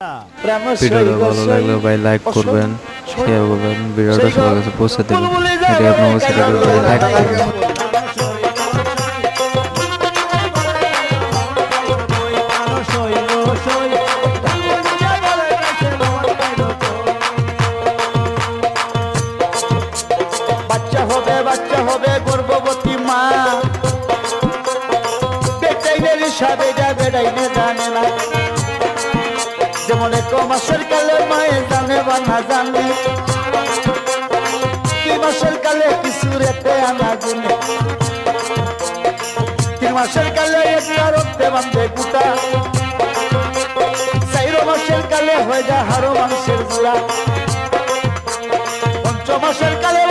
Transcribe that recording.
ভিডিওটা ভালো লাগলে ভাই লাইক করবেন, শেয়ার করবেন, ভিডিওটা সবার কাছে পৌঁছে দেবেন। এটি আপনার কাছে লাইক করবেন। বাচ্চা হবে গর্ভবতী মা, বেটাইনের সাথে যাবে ডাইনে জানে না, যেমন এক মাসের কালে মায়ে জানে বা না জানে, 2 মাসের কালে কিছু রেখে আনা গুনে, 3 মাসের কালে একটা রক্তে বাঁধে গুটা, 4 মাসের কালে হয়ে যায় হাড় মাংসের গুড়া, 5 মাসের কালে